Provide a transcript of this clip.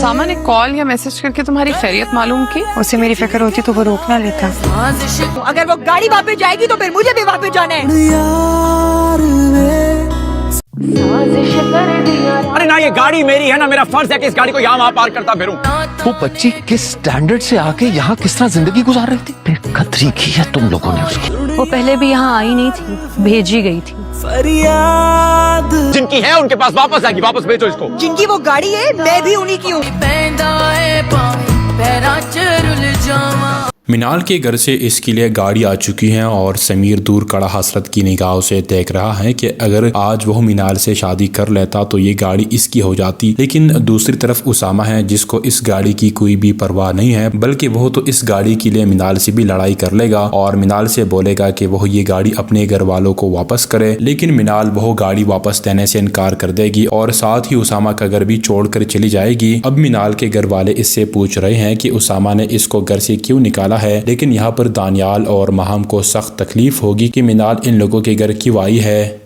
उसामा ने कॉल या मैसेज करके तुम्हारी खैरियत मालूम की? उसे मेरी फिक्र होती तो वो रोक ना लेता। अगर वो गाड़ी वापस जाएगी तो फिर मुझे भी वापस जाना है। अरे ना, ये गाड़ी मेरी है ना, मेरा फर्ज है कि इस गाड़ी को यहाँ वहाँ पार करता फिरूं। वो बच्ची किस स्टैंडर्ड से आके यहाँ किस तरह जिंदगी गुजार रही थी, बेकदरी की है तुम लोगों ने उसकी। वो पहले भी यहाँ आई नहीं थी, भेजी गई थी। जिनकी है उनके पास वापस आएगी, वापस भेजो इसको। जिनकी वो गाड़ी है मैं भी उन्हीं की हूँ। मिनाल के घर से इसके लिए गाड़ी आ चुकी है और समीर दूर कड़ा हसरत की निगाहों से देख रहा है कि अगर आज वह मिनाल से शादी कर लेता तो ये गाड़ी इसकी हो जाती। लेकिन दूसरी तरफ उसामा है जिसको इस गाड़ी की कोई भी परवाह नहीं है, बल्कि वह तो इस गाड़ी के लिए मिनाल से भी लड़ाई कर लेगा और मिनाल से बोलेगा कि वह ये गाड़ी अपने घर वालों को वापस करे। लेकिन मिनाल वह गाड़ी वापस देने से इनकार कर देगी और साथ ही उसामा का घर भी छोड़कर चली जाएगी। अब मिनाल के घर वाले इससे पूछ रहे हैं कि उसामा ने इसको घर से क्यों निकाला है, लेकिन यहाँ पर दानियाल और महम को सख्त तकलीफ होगी कि मिनाल इन लोगों के घर क्यों आई है।